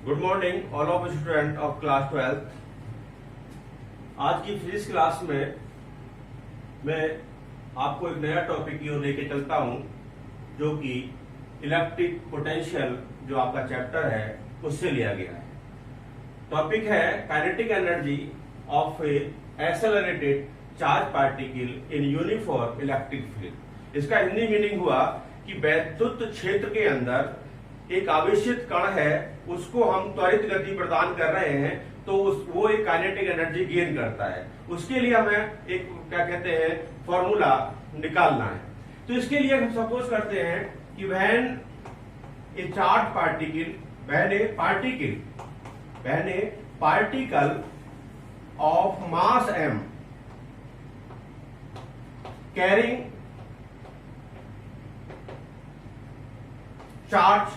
Good morning all of student of class 12। आज की physics class में मैं आपको एक नया टॉपिक की ओर लेके चलता हूं, जो कि इलेक्ट्रिक पोटेंशियल जो आपका चैप्टर है उससे लिया गया है। टॉपिक है kinetic energy of A accelerated charge particle in uniform electric field. इसका हिंदी मीनिंग हुआ कि वैद्युत क्षेत्र के अंदर एक आवेशित कण है, उसको हम त्वरित गति प्रदान कर रहे हैं तो वो एक काइनेटिक एनर्जी गेन करता है। उसके लिए हमें एक क्या कहते हैं फॉर्मूला निकालना है। तो इसके लिए हम सपोज करते हैं कि when A charge particle when A particle of mass m carrying charge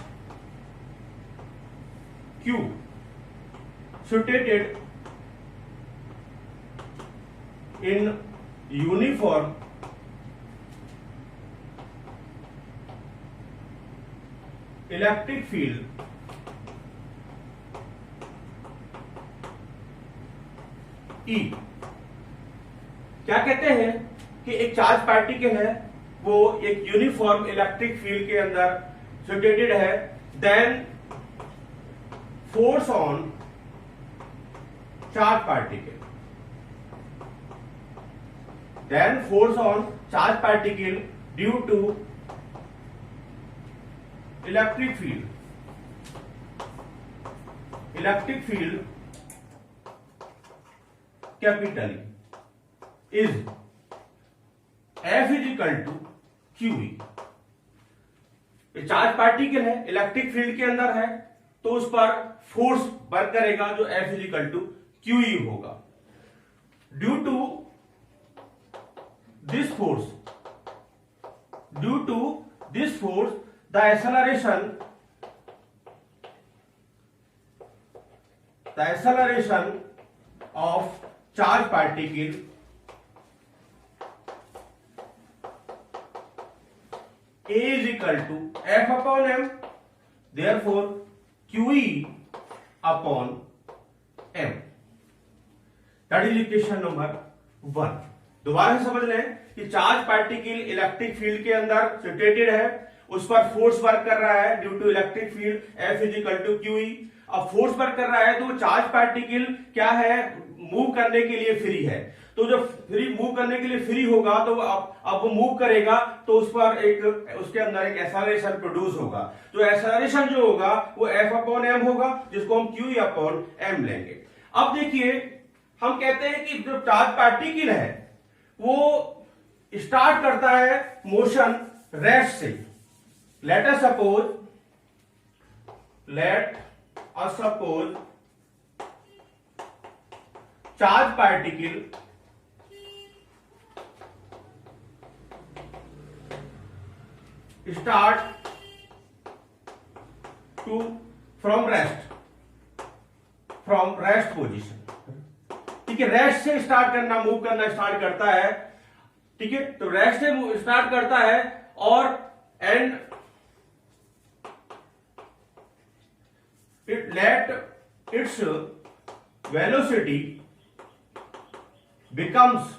Q situated in uniform electric field E। क्या कहते हैं कि एक चार्ज पार्टिकल है, वो एक यूनिफॉर्म इलेक्ट्रिक फील्ड के अंदर सिचुएटेड है। Then force on charge particle due to electric field capital is F is equal to QE। ये चार्ज पार्टिकल है, इलेक्ट्रिक फील्ड के अंदर है, तो उस पर फोर्स वर्क करेगा जो F is equal to QE होगा। Due to this force the acceleration of charge particle A is equal to F upon m, therefore QE upon m। That is equation number 1। दोबारा से समझ लें कि charge particle electric field के अंदर situated है, उस पर फोर्स वर्क कर रहा है due to electric field F is equal to QE। अब फोर्स वर्क कर रहा है तो चार्ज पार्टिकल क्या है, मूव करने के लिए फ्री है। तो जब मूव करने के लिए फ्री होगा तो अब वो मूव करेगा तो उस पर उसके अंदर एक एक्सेलरेशन प्रोड्यूस होगा। तो एक्सेलरेशन जो होगा वो F अपॉन m होगा, जिसको हम QE अपॉन m लेंगे। अब देखिए, हम कहते हैं कि जो चार्ज पार्टिकल है वो स्टार्ट करता है मोशन रेस्ट से। Let us suppose charge particle start from rest position. ठीक है, रेस्ट से स्टार्ट करना, मूव करना स्टार्ट करता है। ठीक है, तो रेस्ट से स्टार्ट करता है और and let its velocity becomes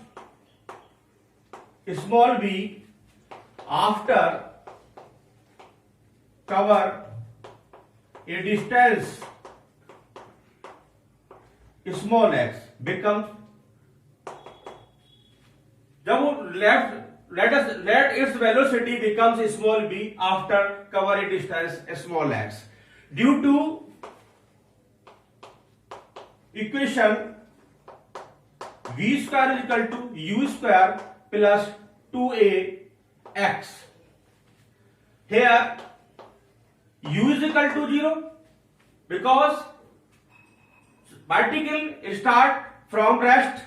small v after cover a distance small x becomes, जब वो let its velocity becomes small v after cover a distance small x due to equation v square is equal to u square plus 2ax। Here u is equal to 0 because particle start from rest,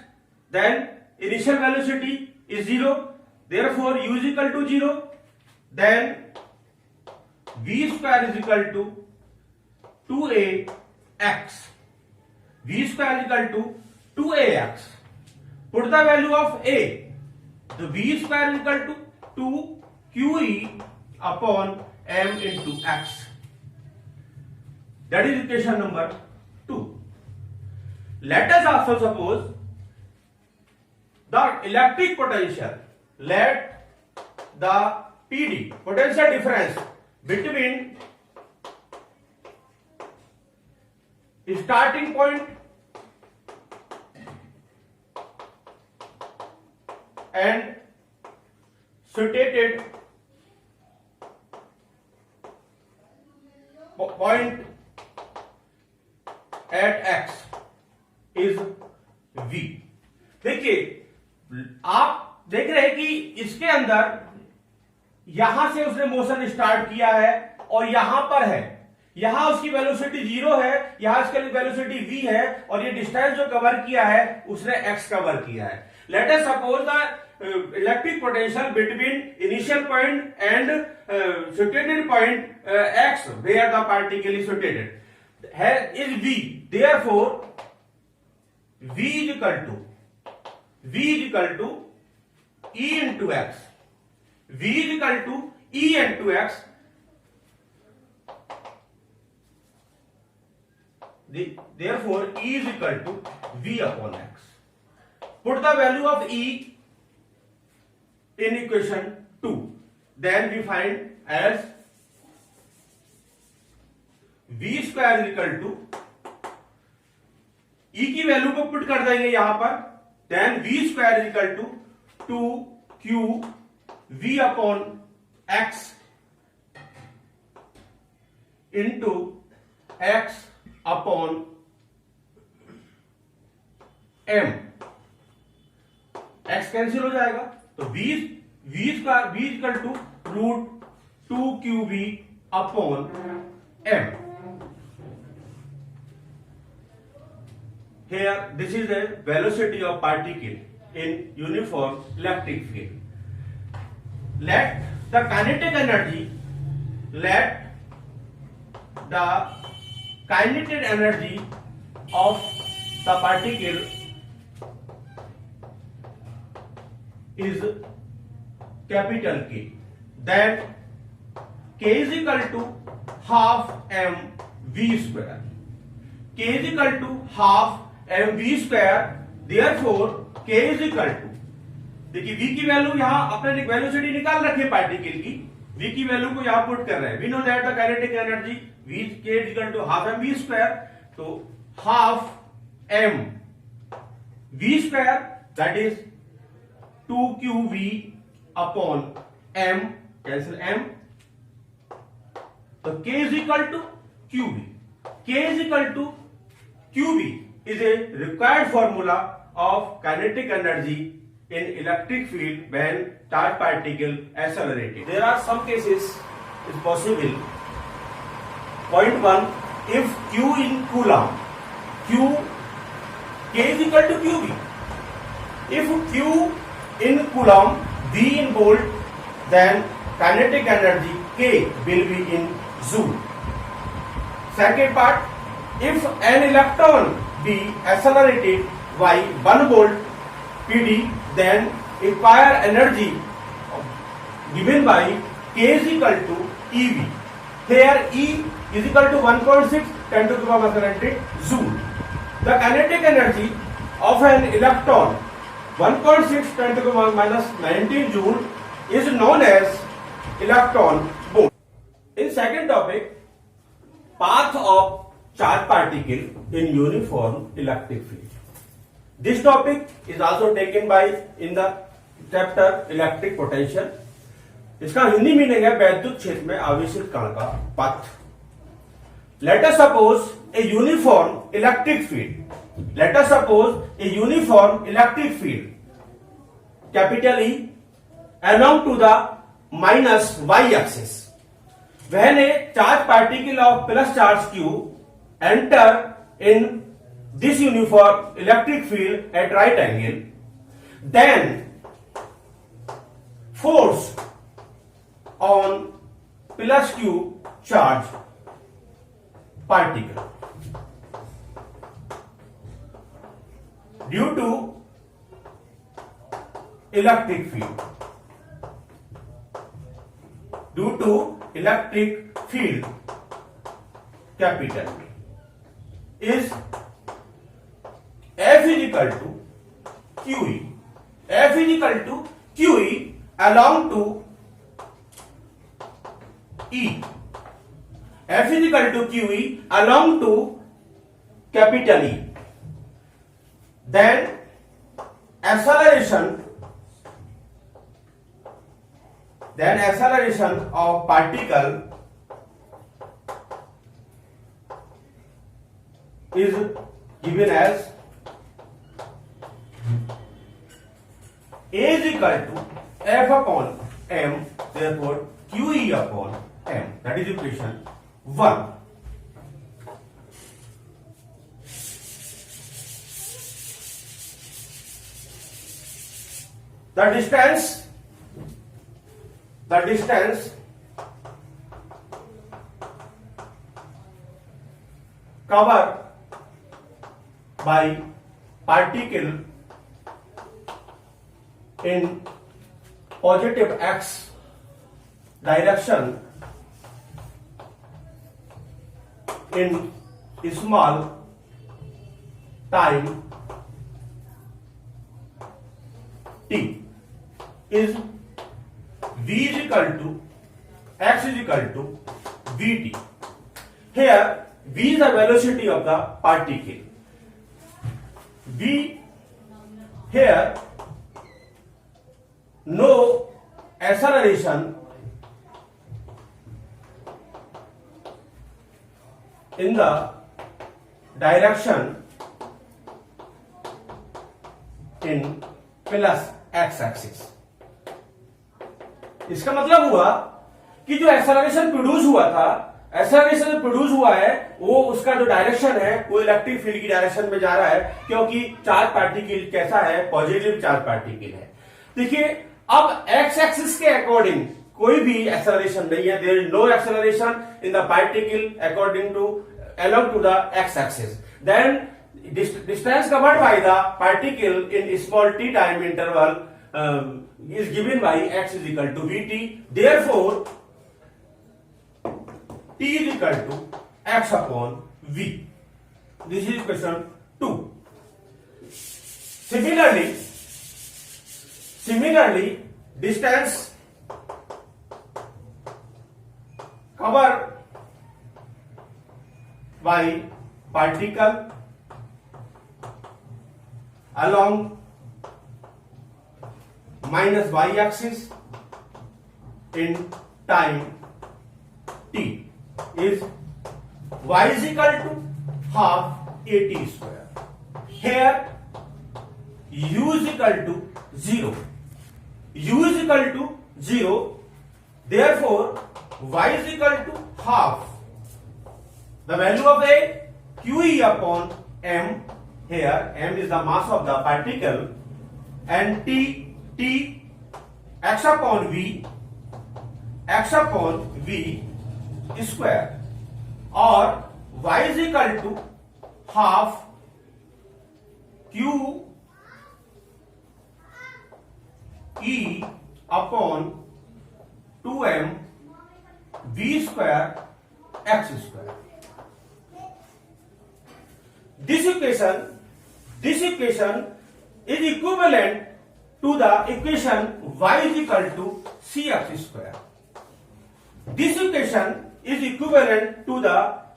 then initial velocity is 0, therefore u is equal to 0, then v square is equal to 2ax। v square is equal to 2ax। Put the value of a, the v square is equal to 2 QE upon m into x. That is equation number 2. Let us also suppose the electric potential. Let the PD, potential difference between starting point and situated point at x is v. देखिए, आप देख रहे हैं कि इसके अंदर यहां से उसने मोशन स्टार्ट किया है और यहां पर है, यहां उसकी वेलोसिटी 0 है, यहां इसकी वेलोसिटी v है और ये डिस्टेंस जो कवर किया है उसने x कवर किया है. Let us suppose the electric potential between initial point and situated point x where the particle is situated is v. Therefore v is equal to e into x. v is equal to e into x. Therefore e is equal to v upon x. Put the value of e in equation 2. Then we find as v square is equal to e की value को put कर देंगे यहां पर. Then v square is equal to 2q v upon x into x upon m. x cancel हो जाएगा तो v equal to root 2qv upon m. Here this is the velocity of particle in uniform electric field. Let the kinetic energy of the particle is capital K. Then K is equal to half m v square. K is equal to half m v square. Therefore K is equal to, देखिए v की value यहां अपने velocity निकाल रखी है particle की, v की value को यहां पुट कर रहे हैं. We know that the kinetic energy v k is equal to half m v square. तो half m v square that is 2qv upon m, cancel m. So k is equal to qv. K is equal to qv is a required formula of kinetic energy in electric field when charged particle accelerated. There are some cases is possible. Point 1, if q in coulomb, k is equal to qv. If q in coulomb, v in volt, then kinetic energy k will be in joule. Second part, if an electron be accelerated by 1 volt pd, then required energy given by k is equal to ev. Here e is equal to 1.6 10 to the power -19 joule. The kinetic energy of an electron 1.6 10 to the power -19 joule is known as electron volt. In second topic, path of charged particle in uniform electric field. This topic is also taken by in the chapter electric potential. इसका Hindi meaning है वैद्युत क्षेत्र में आवेशित कण का पथ. Let us suppose a uniform electric field. Let us suppose a uniform electric field, capital E, along to the minus y-axis. When a charged particle of plus charge q enter in this uniform electric field at right angle, then force on plus q charge particle due to electric field, capital is F is equal to QE. F is equal to QE along to E. F is equal to QE along to capital E. Then acceleration of particle is given as A is equal to F upon m, therefore QE upon m. That is equation 1. The distance covered by particle in positive x direction in small time t is v is equal to x is equal to vt. Here v is the velocity of the particle. V here no acceleration in the direction in plus x axis. इसका मतलब हुआ कि जो acceleration produce हुआ था, acceleration produce हुआ है वो उसका जो डायरेक्शन है वो इलेक्ट्रिक फील्ड की डायरेक्शन में जा रहा है, क्योंकि चार्ज पार्टिकल कैसा है, पॉजिटिव चार्ज पार्टिकल है. देखिए अब एक्स एक्सिस के अकॉर्डिंग कोई भी एक्सेलरेशन नहीं है. There is no acceleration in the particle according to along to the x axis. Then distance covered by the particle in small t time interval is given by x is equal to vt. Therefore t is equal to x upon v. This is question 2. Similarly distance covered by particle along minus y axis in time t is y is equal to half at square. Here u is equal to 0. U is equal to 0. Therefore y is equal to half the value of a QE upon m. Here m is the mass of the particle and t x upon v square, or y is equal to half q e upon 2m v square x square. This equation is equivalent to the equation y is equal to cx square. This equation is equivalent to the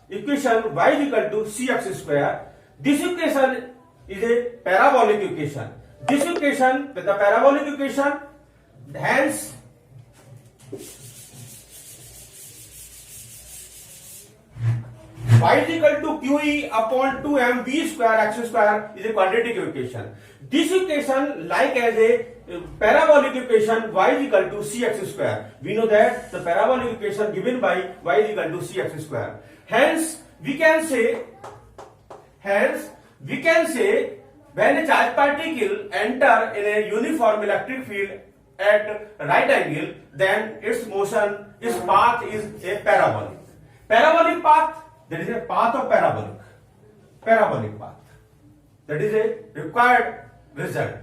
equation y is equal to cx square. This equation is a parabolic equation. This equation with the parabolic equation, hence y is equal to QE upon 2m v square x square is a quadratic equation. This equation like as a parabolic equation y is equal to cx square. We know that the parabolic equation given by y is equal to cx square. Hence we can say when a charged particle enter in a uniform electric field at right angle, then its path is a parabolic. Parabolic path, that is a path of parabolic path. That is a required result.